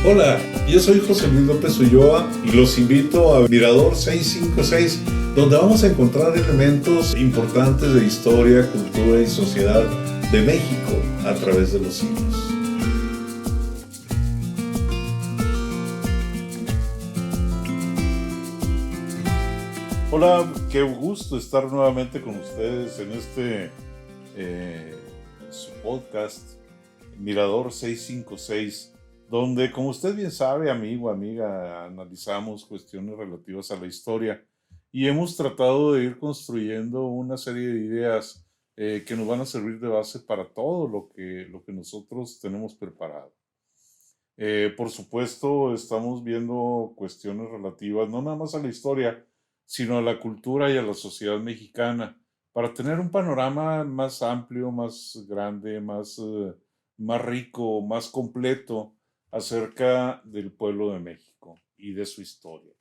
Hola, yo soy José Luis López Ulloa y los invito a Mirador 656, donde vamos a encontrar elementos importantes de historia, cultura y sociedad de México a través de los siglos. Hola, qué gusto estar nuevamente con ustedes en eh, su podcast Mirador 656, donde, como usted bien sabe, amigo, amiga, analizamos cuestiones relativas a la historia y hemos tratado de ir construyendo una serie de ideas que nos van a servir de base para todo lo que nosotros tenemos preparado. Por supuesto, estamos viendo cuestiones relativas no nada más a la historia, sino a la cultura y a la sociedad mexicana, para tener un panorama más amplio, más grande, más rico, más completo acerca del pueblo de México y de su historia.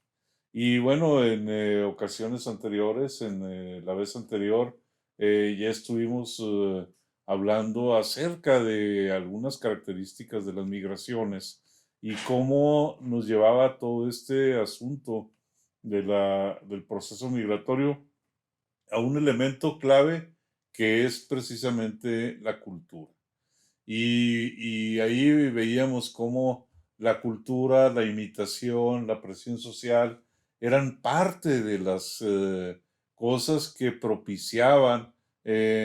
Y bueno, en ocasiones anteriores, en la vez anterior, ya estuvimos hablando acerca de algunas características de las migraciones y cómo nos llevaba todo este asunto del proceso migratorio a un elemento clave que es precisamente la cultura. Y ahí veíamos cómo la cultura, la imitación, la presión social eran parte de las cosas que propiciaban el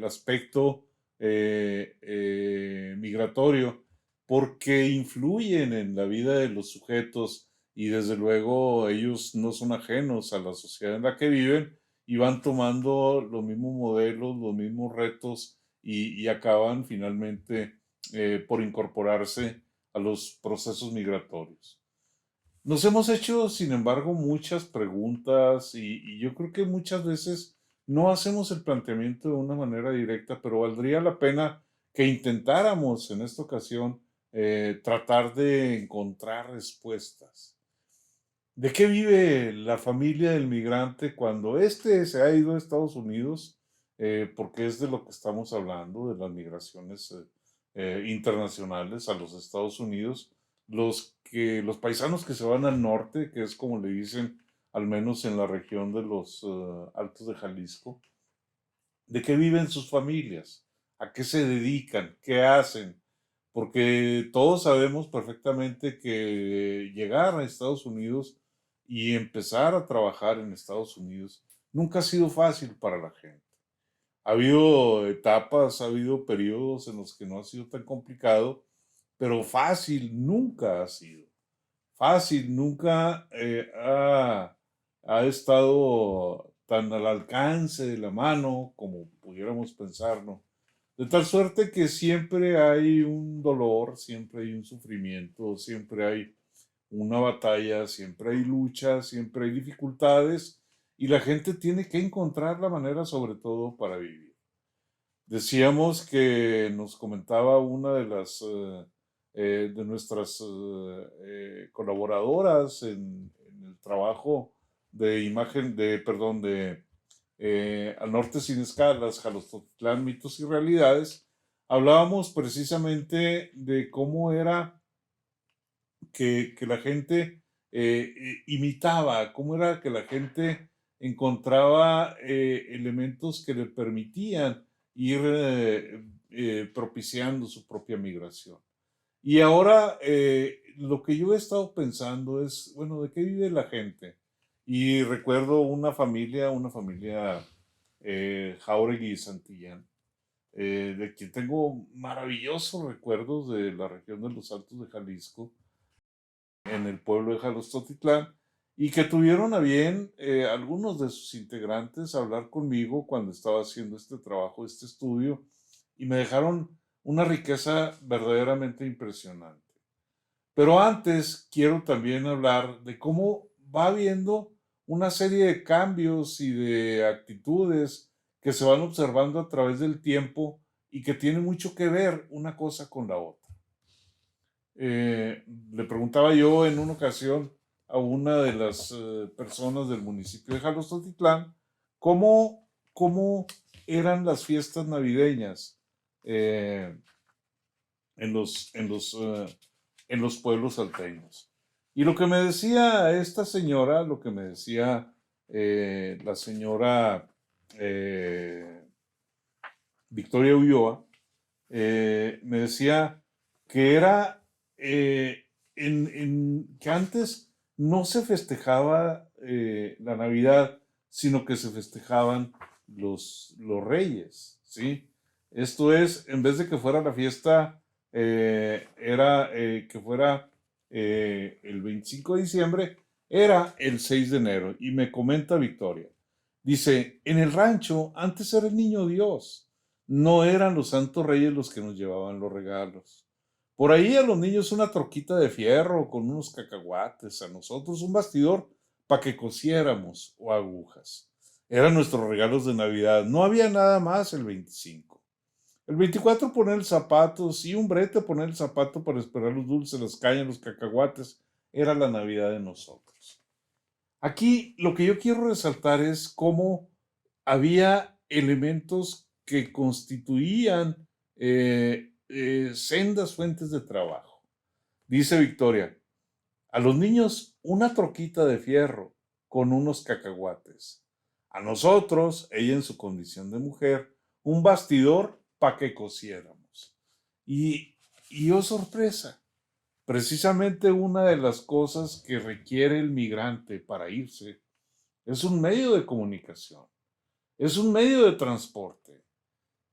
aspecto migratorio, porque influyen en la vida de los sujetos y desde luego ellos no son ajenos a la sociedad en la que viven y van tomando los mismos modelos, los mismos retos y acaban finalmente por incorporarse a los procesos migratorios. Nos hemos hecho, sin embargo, muchas preguntas y yo creo que muchas veces no hacemos el planteamiento de una manera directa, pero valdría la pena que intentáramos en esta ocasión tratar de encontrar respuestas. ¿De qué vive la familia del migrante cuando éste se ha ido a Estados Unidos? Porque es de lo que estamos hablando, de las migraciones internacionales a los Estados Unidos. Los paisanos que se van al norte, que es como le dicen, al menos en la región de los Altos de Jalisco, ¿de qué viven sus familias? ¿A qué se dedican? ¿Qué hacen? Porque todos sabemos perfectamente que llegar a Estados Unidos y empezar a trabajar en Estados Unidos nunca ha sido fácil para la gente. Ha habido etapas, ha habido periodos en los que no ha sido tan complicado, pero fácil nunca ha sido. Fácil nunca ha estado tan al alcance de la mano como pudiéramos pensarlo. De tal suerte que siempre hay un dolor, siempre hay un sufrimiento, siempre hay una batalla, siempre hay lucha, siempre hay dificultades y la gente tiene que encontrar la manera sobre todo para vivir. Decíamos que nos comentaba una de de nuestras colaboradoras en el trabajo de imagen, perdón, de Al Norte Sin Escalas, Jalostotitlán, Mitos y Realidades. Hablábamos precisamente de cómo era que la gente imitaba, cómo era que la gente encontraba elementos que le permitían ir propiciando su propia migración. Y ahora lo que yo he estado pensando es, bueno, ¿de qué vive la gente? Y recuerdo una familia Jauregui y Santillán, de quien tengo maravillosos recuerdos de la región de los Altos de Jalisco, en el pueblo de Jalostotitlán, y que tuvieron a bien algunos de sus integrantes hablar conmigo cuando estaba haciendo este trabajo, este estudio, y me dejaron una riqueza verdaderamente impresionante. Pero antes quiero también hablar de cómo va habiendo una serie de cambios y de actitudes que se van observando a través del tiempo y que tienen mucho que ver una cosa con la otra. Le preguntaba yo en una ocasión a una de las personas del municipio de Jalostotitlán cómo eran las fiestas navideñas eh, en en los pueblos salteños. Y lo que me decía esta señora, lo que me decía la señora eh, Victoria Ulloa, me decía que era que antes no se festejaba la Navidad, sino que se festejaban los reyes, ¿sí? Esto es, en vez de que fuera la fiesta, era que fuera el 25 de diciembre, era el 6 de enero. Y me comenta Victoria, dice, en el rancho antes era el niño Dios, no eran los santos reyes los que nos llevaban los regalos. Por ahí a los niños una troquita de fierro con unos cacahuates, a nosotros un bastidor para que cosiéramos o agujas. Eran nuestros regalos de Navidad. No había nada más el 25. El 24 poner zapatos y un brete poner el zapato para esperar los dulces, las cañas, los cacahuates. Era la Navidad de nosotros. Aquí lo que yo quiero resaltar es cómo había elementos que constituían sendas fuentes de trabajo. Dice Victoria, a los niños una troquita de fierro con unos cacahuates. A nosotros, ella en su condición de mujer, un bastidor para que cosiéramos. Y oh sorpresa, precisamente una de las cosas que requiere el migrante para irse es un medio de comunicación, es un medio de transporte,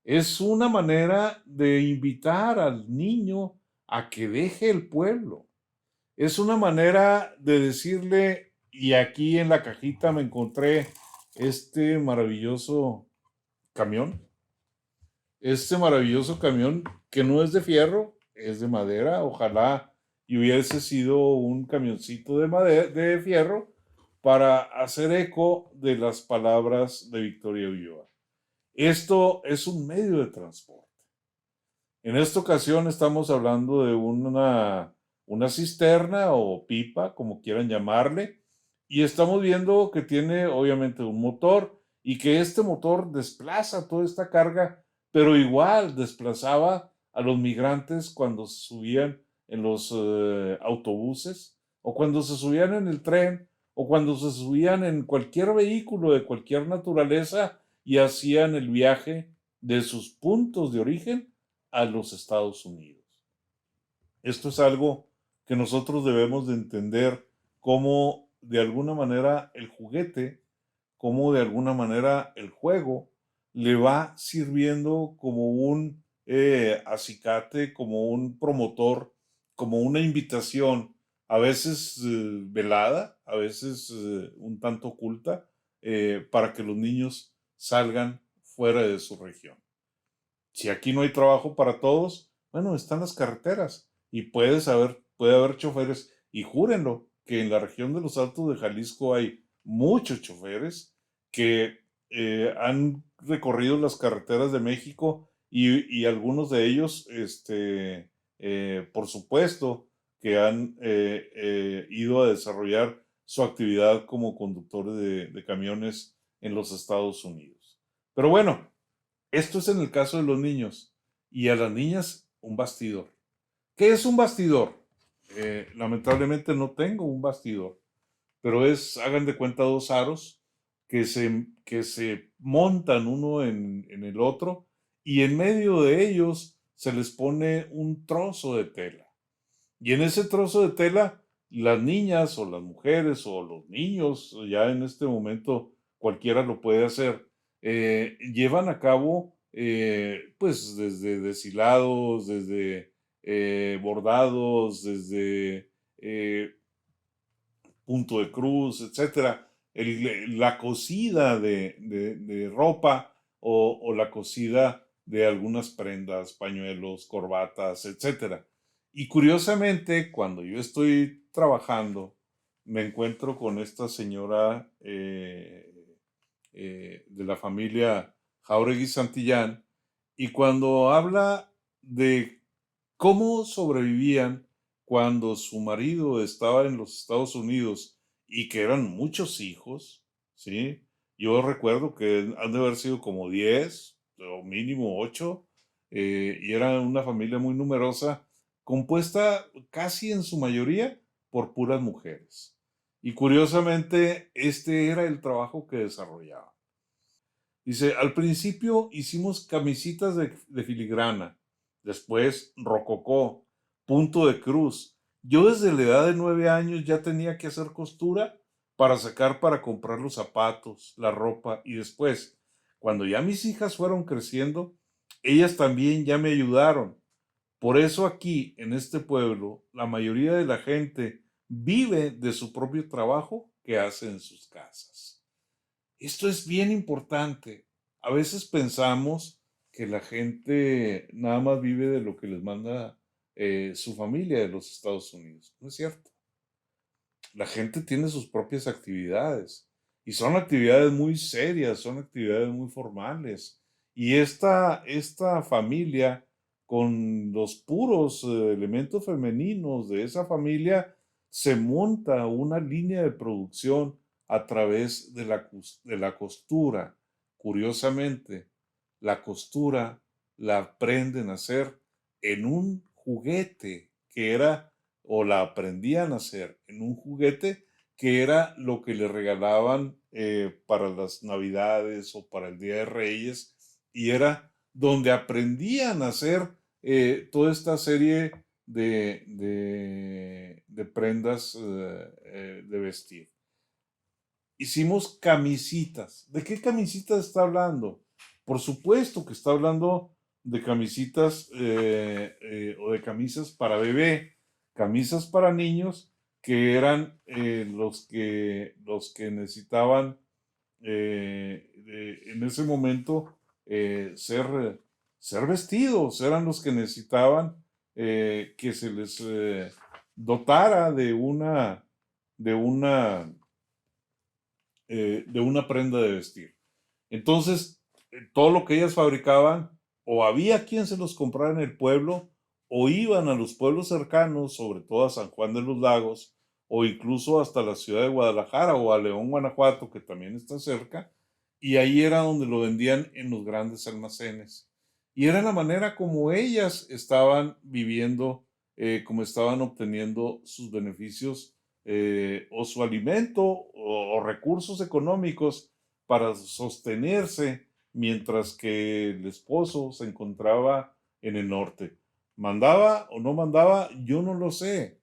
es una manera de invitar al niño a que deje el pueblo, es una manera de decirle, y aquí en la cajita me encontré este maravilloso camión, este maravilloso camión que no es de fierro, es de madera, ojalá y hubiese sido un camioncito de madera, de fierro, para hacer eco de las palabras de Victoria Ulloa. Esto es un medio de transporte. En esta ocasión estamos hablando de una cisterna o pipa, como quieran llamarle, y estamos viendo que tiene obviamente un motor y que este motor desplaza toda esta carga, pero igual desplazaba a los migrantes cuando se subían en los autobuses o cuando se subían en el tren o cuando se subían en cualquier vehículo de cualquier naturaleza y hacían el viaje de sus puntos de origen a los Estados Unidos. Esto es algo que nosotros debemos de entender cómo de alguna manera el juguete, cómo de alguna manera el juego le va sirviendo como un acicate, como un promotor, como una invitación, a veces velada, a veces un tanto oculta, para que los niños salgan fuera de su región. Si aquí no hay trabajo para todos, bueno, están las carreteras y puede haber choferes y júrenlo que en la región de los Altos de Jalisco hay muchos choferes que han recorrido las carreteras de México y algunos de ellos, por supuesto, que han ido a desarrollar su actividad como conductores de camiones en los Estados Unidos. Pero bueno, esto es en el caso de los niños. Y a las niñas, un bastidor. ¿Qué es un bastidor? Lamentablemente no tengo un bastidor, pero hagan de cuenta, dos aros que se montan uno en el otro y en medio de ellos se les pone un trozo de tela. Y en ese trozo de tela, las niñas o las mujeres o los niños, ya en este momento cualquiera lo puede hacer, llevan a cabo, pues desde deshilados, desde bordados, desde punto de cruz, etcétera, la cosida de ropa o la cosida de algunas prendas, pañuelos, corbatas, etcétera. Y curiosamente, cuando yo estoy trabajando, me encuentro con esta señora de la familia Jauregui Santillán, y cuando habla de cómo sobrevivían cuando su marido estaba en los Estados Unidos y que eran muchos hijos, ¿sí? Yo recuerdo que han de haber sido como 10 o mínimo 8, y era una familia muy numerosa, compuesta casi en su mayoría por puras mujeres. Y curiosamente, este era el trabajo que desarrollaba. Dice, al principio hicimos camisitas de filigrana, después rococó, punto de cruz. Yo desde la edad de 9 años ya tenía que hacer costura para sacar para comprar los zapatos, la ropa y después, cuando ya mis hijas fueron creciendo, ellas también ya me ayudaron. Por eso aquí, en este pueblo, la mayoría de la gente vive de su propio trabajo que hace en sus casas. Esto es bien importante. A veces pensamos que la gente nada más vive de lo que les manda su familia de los Estados Unidos. No es cierto. La gente tiene sus propias actividades y son actividades muy serias, son actividades muy formales. Y esta familia, con los puros elementos femeninos de esa familia, se monta una línea de producción a través de la costura. Curiosamente, la costura la aprenden a hacer en un juguete que era o la aprendían a hacer en un juguete que era lo que le regalaban para las Navidades o para el Día de Reyes, y era donde aprendían a hacer toda esta serie de prendas de vestir. Hicimos camisitas. ¿De qué camisitas está hablando? Por supuesto que está hablando de camisitas o de camisas para bebé, camisas para niños que eran los que necesitaban en ese momento ser vestidos, eran los que necesitaban que se les dotara de una de una prenda de vestir. Entonces, todo lo que ellas fabricaban, o había quien se los comprara en el pueblo, o iban a los pueblos cercanos, sobre todo a San Juan de los Lagos, o incluso hasta la ciudad de Guadalajara o a León, Guanajuato, que también está cerca, y ahí era donde lo vendían en los grandes almacenes. Y era la manera como ellas estaban viviendo, como estaban obteniendo sus beneficios o su alimento o recursos económicos para sostenerse mientras que el esposo se encontraba en el norte. ¿Mandaba o no mandaba? Yo no lo sé.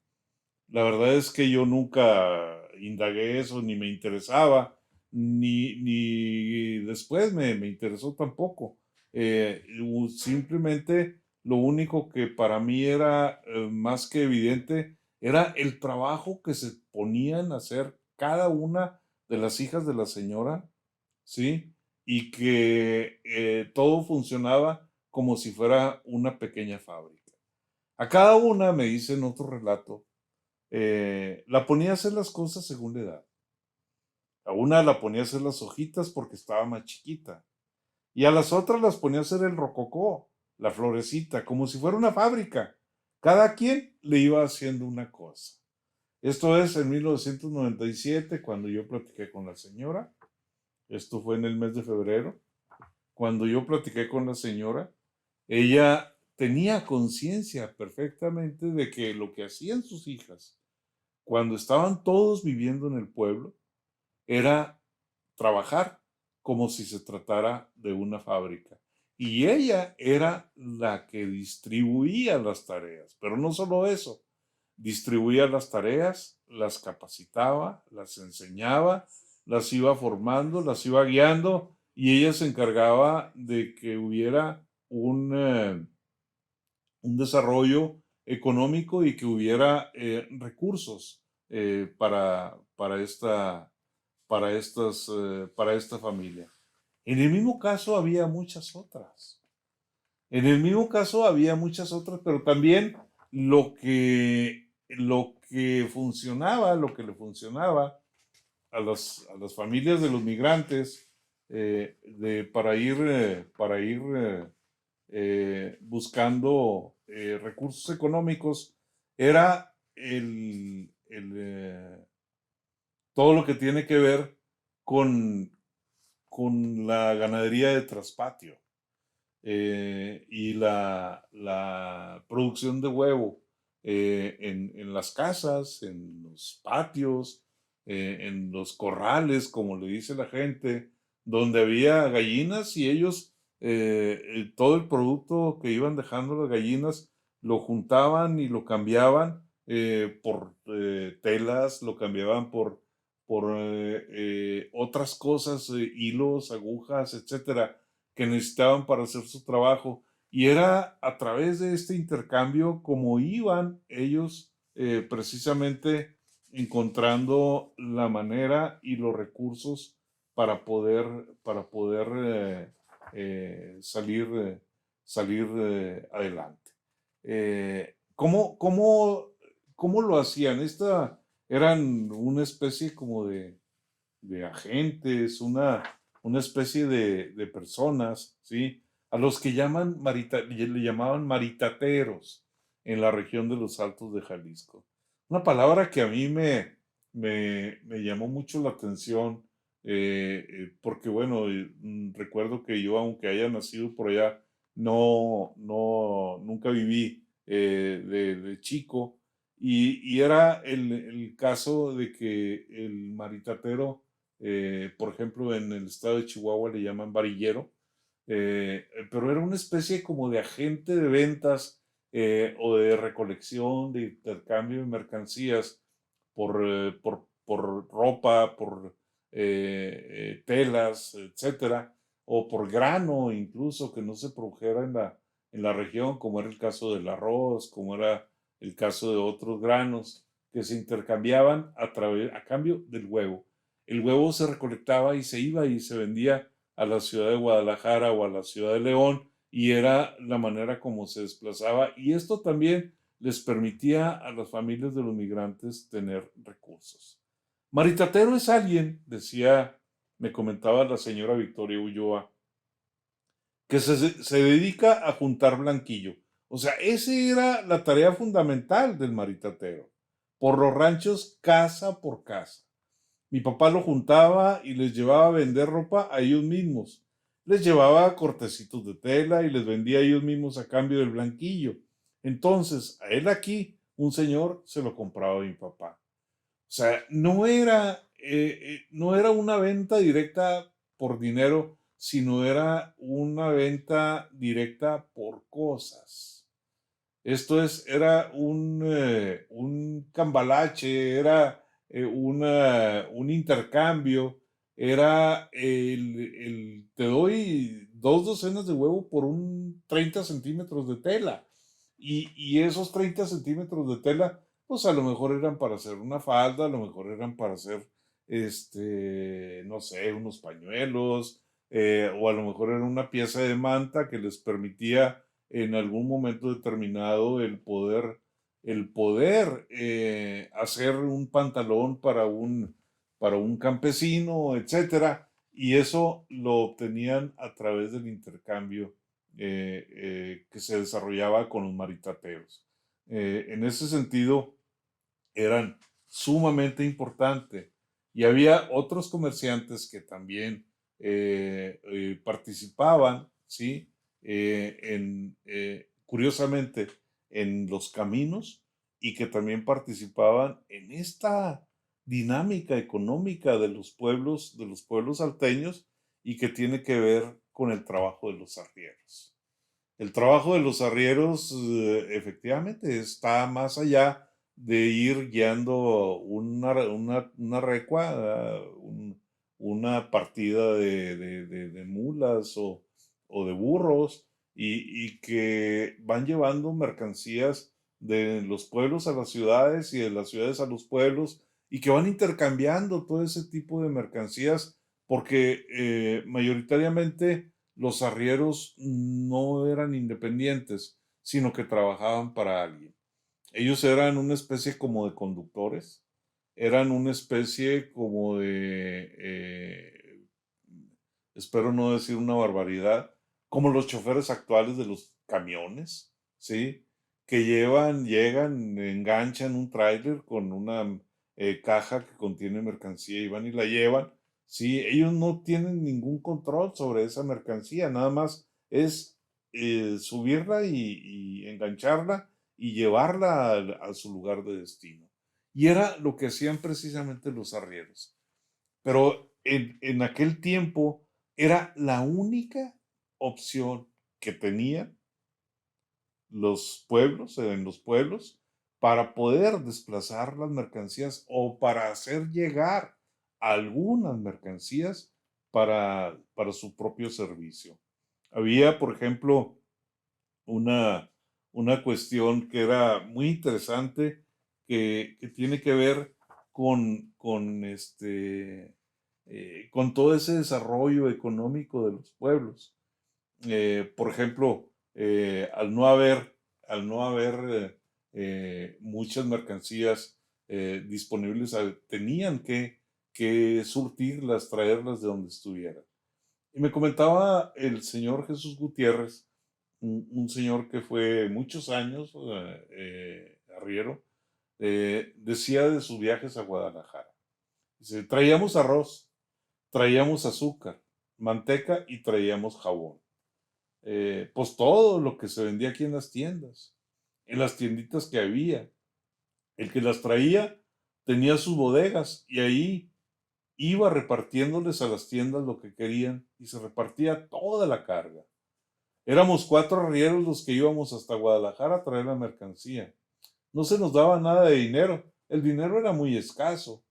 La verdad es que yo nunca indagué eso, ni me interesaba, ni después me interesó tampoco. Simplemente lo único que para mí era más que evidente era el trabajo que se ponían a hacer cada una de las hijas de la señora, ¿sí? Y que todo funcionaba como si fuera una pequeña fábrica. A cada una, me dicen otro relato, la ponía a hacer las cosas según la edad. A una la ponía a hacer las hojitas porque estaba más chiquita. Y a las otras las ponía a hacer el rococó, la florecita, como si fuera una fábrica. Cada quien le iba haciendo una cosa. Esto es en 1997, cuando yo platiqué con la señora. Esto fue en el mes de febrero. Cuando yo platiqué con la señora, ella tenía conciencia perfectamente de que lo que hacían sus hijas cuando estaban todos viviendo en el pueblo, era trabajar como si se tratara de una fábrica. Y ella era la que distribuía las tareas, pero no solo eso, distribuía las tareas, las capacitaba, las enseñaba, las iba formando, las iba guiando y ella se encargaba de que hubiera un desarrollo económico y que hubiera recursos para esta familia. En el mismo caso había muchas otras. En el mismo caso había muchas otras, pero también lo que funcionaba, lo que le funcionaba a las familias de los migrantes para ir buscando recursos económicos era todo lo que tiene que ver con, con la ganadería de traspatio. y la producción de huevo en las casas, en los patios, en los corrales, como le dice la gente, donde había gallinas y ellos, todo el producto que iban dejando las gallinas, lo juntaban y lo cambiaban por telas, lo cambiaban por otras cosas, hilos, agujas, etcétera, que necesitaban para hacer su trabajo. Y era a través de este intercambio como iban ellos precisamente encontrando la manera y los recursos para poder salir adelante. ¿Cómo lo hacían? Eran una especie como de agentes, una especie de personas, ¿sí? A los que le llamaban maritateros en la región de los Altos de Jalisco. Una palabra que a mí me llamó mucho la atención, porque bueno, recuerdo que yo, aunque haya nacido por allá, nunca viví de chico, y era el caso de que el maritatero, por ejemplo, en el estado de Chihuahua le llaman varillero, pero era una especie como de agente de ventas o de recolección, de intercambio de mercancías por ropa, por telas, etcétera, o por grano incluso que no se produjera en la región, como era el caso del arroz, como era el caso de otros granos que se intercambiaban a cambio del huevo. El huevo se recolectaba y se iba y se vendía a la ciudad de Guadalajara o a la ciudad de León, y era la manera como se desplazaba, y esto también les permitía a las familias de los migrantes tener recursos. Maritatero es alguien, me comentaba la señora Victoria Ulloa, que se dedica a juntar blanquillo. O sea, esa era la tarea fundamental del maritatero, por los ranchos casa por casa. Mi papá lo juntaba y les llevaba a vender ropa a ellos mismos. Les llevaba cortecitos de tela y les vendía a ellos mismos a cambio del blanquillo. Entonces, a él aquí, un señor se lo compraba a mi papá. O sea, no era una venta directa por dinero, sino era una venta directa por cosas. Era un cambalache, era un intercambio, era te doy 2 docenas de huevo por un 30 centímetros de tela. Y esos 30 centímetros de tela, pues a lo mejor eran para hacer una falda, a lo mejor eran para hacer, no sé, unos pañuelos, o a lo mejor era una pieza de manta que les permitía en algún momento determinado el poder hacer un pantalón para un campesino, etcétera, y eso lo obtenían a través del intercambio que se desarrollaba con los maritateros. En ese sentido, eran sumamente importantes. Y había otros comerciantes que también participaban, ¿sí? Curiosamente, en los caminos, y que también participaban en esta dinámica económica de los pueblos salteños, y que tiene que ver con el trabajo de los arrieros. El trabajo de los arrieros efectivamente está más allá de ir guiando una recua, una partida de mulas o de burros, y que van llevando mercancías de los pueblos a las ciudades y de las ciudades a los pueblos, y que van intercambiando todo ese tipo de mercancías, porque mayoritariamente los arrieros no eran independientes, sino que trabajaban para alguien. Ellos eran una especie como de conductores, eran una especie como espero no decir una barbaridad, como los choferes actuales de los camiones, ¿sí? Que llegan, enganchan un tráiler con una caja que contiene mercancía y van y la llevan. Sí, ellos no tienen ningún control sobre esa mercancía, nada más es subirla y engancharla y llevarla a su lugar de destino. Y era lo que hacían precisamente los arrieros. Pero en aquel tiempo era la única opción que tenían los pueblos, en los pueblos, para poder desplazar las mercancías o para hacer llegar algunas mercancías para su propio servicio. Había, por ejemplo, una, una cuestión que era muy interesante que tiene que ver con todo ese desarrollo económico de los pueblos. Por ejemplo, al no haber muchas mercancías disponibles, tenían que surtirlas, traerlas de donde estuvieran. Y me comentaba el señor Jesús Gutiérrez, un señor que fue muchos años arriero, decía de sus viajes a Guadalajara. Dice, traíamos arroz, traíamos azúcar, manteca y traíamos jabón. Pues todo lo que se vendía aquí en las tienditas que había. El que las traía tenía sus bodegas y ahí iba repartiéndoles a las tiendas lo que querían y se repartía toda la carga. Éramos 4 arrieros los que íbamos hasta Guadalajara a traer la mercancía. No se nos daba nada de dinero. El dinero era muy escaso.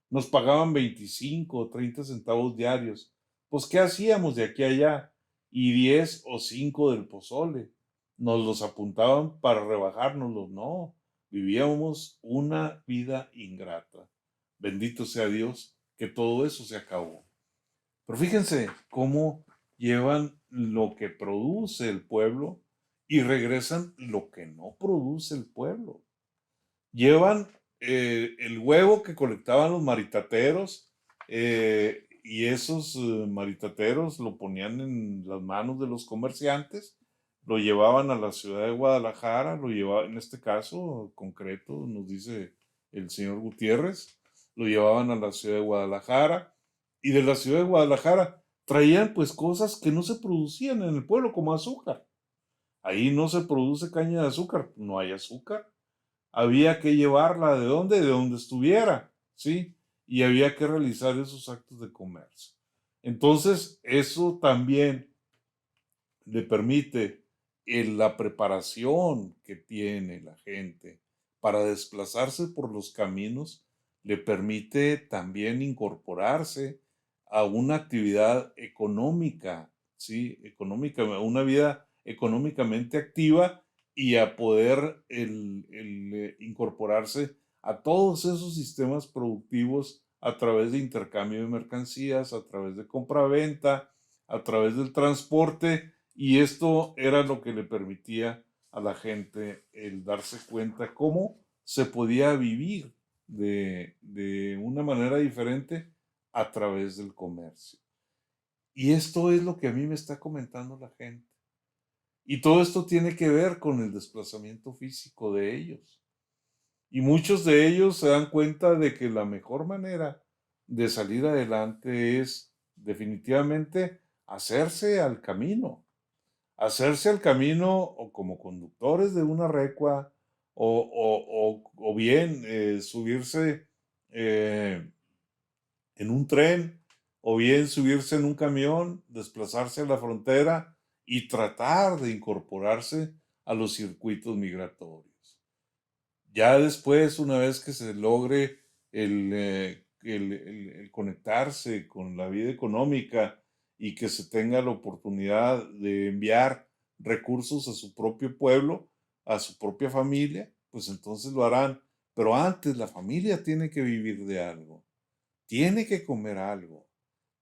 Nos pagaban 25 o 30 centavos diarios. Pues, ¿qué hacíamos de aquí a allá? Y 10 o 5 del pozole. Nos los apuntaban para rebajárnoslos. No, vivíamos una vida ingrata. Bendito sea Dios que todo eso se acabó. Pero fíjense cómo llevan lo que produce el pueblo y regresan lo que no produce el pueblo. Llevan el huevo que colectaban los maritateros y esos maritateros lo ponían en las manos de los comerciantes, lo llevaban a la ciudad de Guadalajara, lo llevaban, en este caso concreto, nos dice el señor Gutiérrez, lo llevaban a la ciudad de Guadalajara y de la ciudad de Guadalajara traían pues cosas que no se producían en el pueblo como azúcar. Ahí no se produce caña de azúcar, no hay azúcar, había que llevarla de donde, de donde estuviera, ¿sí? Y había que realizar esos actos de comercio. Entonces, eso también le permite la preparación que tiene la gente para desplazarse por los caminos, le permite también incorporarse a una actividad económica, ¿sí? Económica, una vida económicamente activa y a poder incorporarse a todos esos sistemas productivos a través de intercambio de mercancías, a través de compra-venta, a través del transporte, y esto era lo que le permitía a la gente el darse cuenta cómo se podía vivir de una manera diferente a través del comercio. Y esto es lo que a mí me está comentando la gente. Y todo esto tiene que ver con el desplazamiento físico de ellos. Y muchos de ellos se dan cuenta de que la mejor manera de salir adelante es definitivamente hacerse al camino o como conductores de una recua o bien subirse eh, en un tren o bien subirse en un camión, desplazarse a la frontera y tratar de incorporarse a los circuitos migratorios. Ya después, una vez que se logre el conectarse con la vida económica y que se tenga la oportunidad de enviar recursos a su propio pueblo, a su propia familia, pues entonces lo harán. Pero antes la familia tiene que vivir de algo, tiene que comer algo,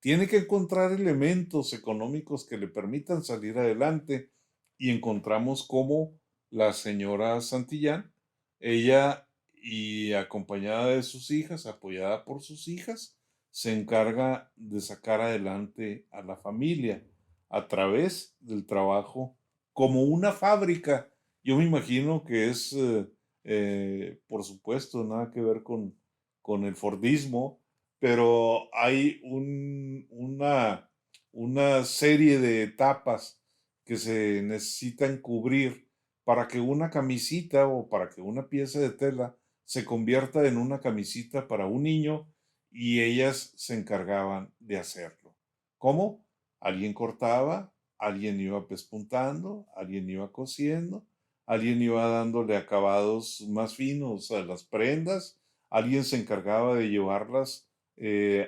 tiene que encontrar elementos económicos que le permitan salir adelante y encontramos como la señora Santillán, ella y acompañada de sus hijas, apoyada por sus hijas, se encarga de sacar adelante a la familia a través del trabajo como una fábrica. Yo me imagino que es, por supuesto, nada que ver con el Fordismo, pero hay una serie de etapas que se necesitan cubrir para que una camisita o para que una pieza de tela se convierta en una camisita para un niño y ellas se encargaban de hacerlo. ¿Cómo? Alguien cortaba, alguien iba pespuntando, alguien iba cosiendo, alguien iba dándole acabados más finos a las prendas, alguien se encargaba de llevarlas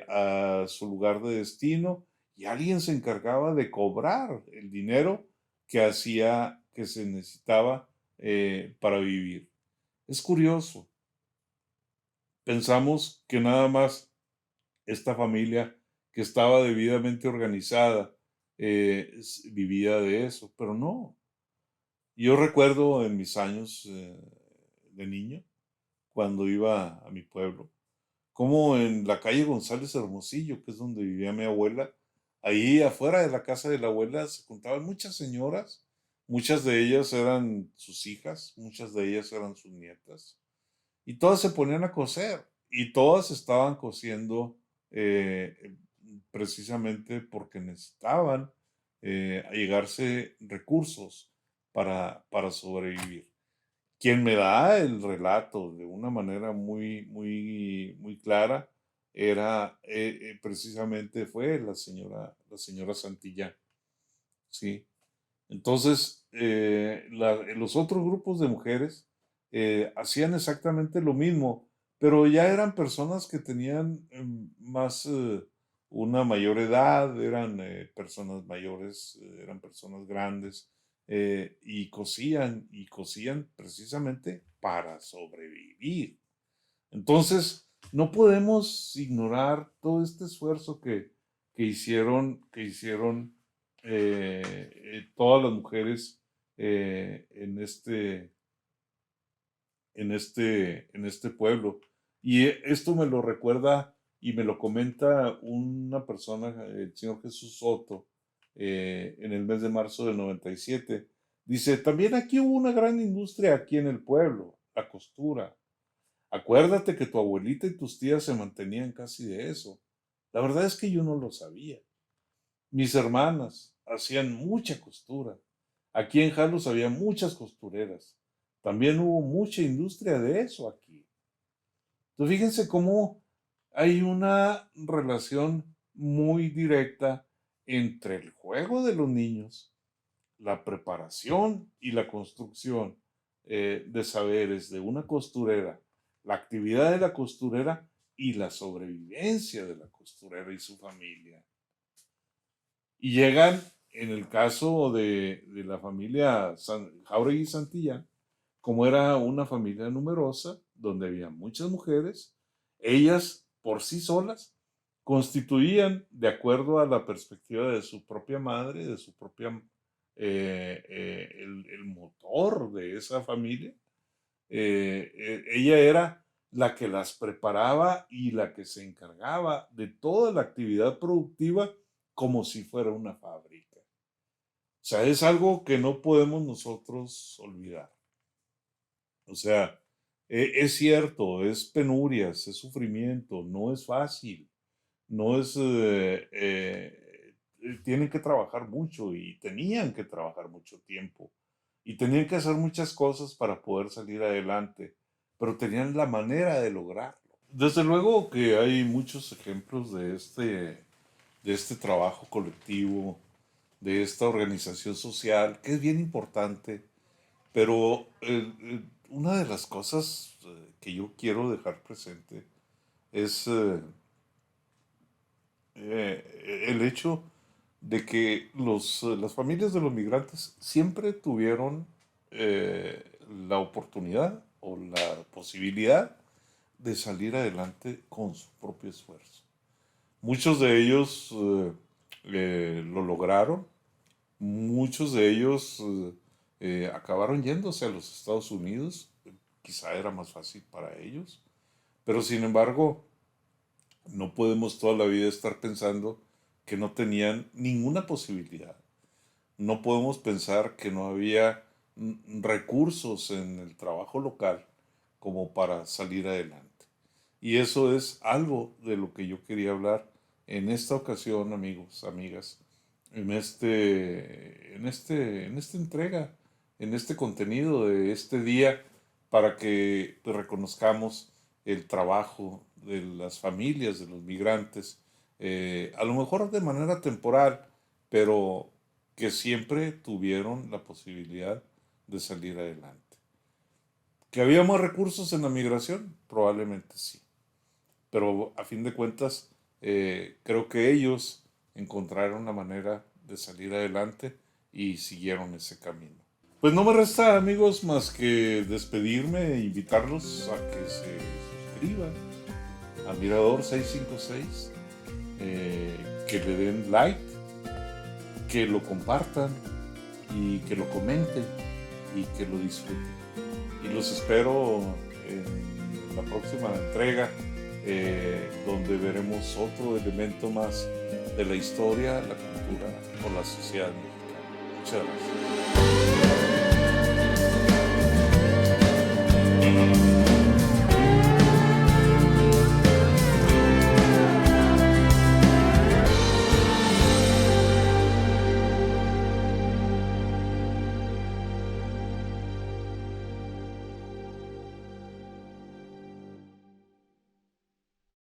a su lugar de destino y alguien se encargaba de cobrar el dinero que hacía que se necesitaba para vivir. Es curioso, pensamos que nada más esta familia que estaba debidamente organizada vivía de eso, pero no. Yo recuerdo en mis años de niño, cuando iba a mi pueblo, como en la calle González Hermosillo, que es donde vivía mi abuela, ahí afuera de la casa de la abuela se juntaban muchas señoras, muchas de ellas eran sus hijas, muchas de ellas eran sus nietas, y todas se ponían a coser, y todas estaban cosiendo eh, precisamente porque necesitaban allegarse recursos para sobrevivir. Quien me da el relato de una manera muy clara era precisamente fue la señora Santillán, ¿sí? Entonces, los otros grupos de mujeres hacían exactamente lo mismo, pero ya eran personas que tenían más, una mayor edad, eran personas mayores, eran personas grandes, y cosían precisamente para sobrevivir. Entonces, no podemos ignorar todo este esfuerzo que hicieron todas las mujeres en este pueblo. Y esto me lo recuerda y me lo comenta una persona, el señor Jesús Soto, en el mes de marzo del 97. Dice, también aquí hubo una gran industria aquí en el pueblo, la costura. Acuérdate que tu abuelita y tus tías se mantenían casi de eso. La verdad es que yo no lo sabía. Mis hermanas hacían mucha costura. Aquí en Jalos había muchas costureras. También hubo mucha industria de eso aquí. Entonces fíjense cómo hay una relación muy directa entre el juego de los niños, la preparación y la construcción de saberes de una costurera, la actividad de la costurera y la sobrevivencia de la costurera y su familia. Y llegan, en el caso de la familia Jauregui Santillán, como era una familia numerosa, donde había muchas mujeres, ellas por sí solas constituían, de acuerdo a la perspectiva de su propia madre, de su propia, el motor de esa familia. Ella era la que las preparaba y la que se encargaba de toda la actividad productiva como si fuera una fábrica. O sea, es algo que no podemos nosotros olvidar. O sea, es cierto, es penurias, es sufrimiento, no es fácil, no es, tienen que trabajar mucho y tenían que trabajar mucho tiempo y tenían que hacer muchas cosas para poder salir adelante, pero tenían la manera de lograrlo. Desde luego que hay muchos ejemplos de este trabajo colectivo, de esta organización social, que es bien importante, pero una de las cosas que yo quiero dejar presente es el hecho de que las familias de los migrantes siempre tuvieron la oportunidad o la posibilidad de salir adelante con su propio esfuerzo. Muchos de ellos lo lograron, muchos de ellos acabaron yéndose a los Estados Unidos, quizá era más fácil para ellos, pero sin embargo no podemos toda la vida estar pensando que no tenían ninguna posibilidad. No podemos pensar que no había recursos en el trabajo local como para salir adelante. Y eso es algo de lo que yo quería hablar en esta ocasión, amigos, amigas, en esta entrega, en este contenido de este día, para que pues, reconozcamos el trabajo de las familias, de los migrantes, a lo mejor de manera temporal, pero que siempre tuvieron la posibilidad de salir adelante. ¿Que había más recursos en la migración? Probablemente sí, pero a fin de cuentas creo que ellos encontraron la manera de salir adelante y siguieron ese camino. Pues no me resta, amigos, más que despedirme e invitarlos a que se suscriban a Mirador 656, que le den like, que lo compartan y que lo comenten y que lo disfruten. Y los espero en la próxima entrega, donde veremos otro elemento más de la historia, la cultura o la sociedad mexicana. Muchas gracias.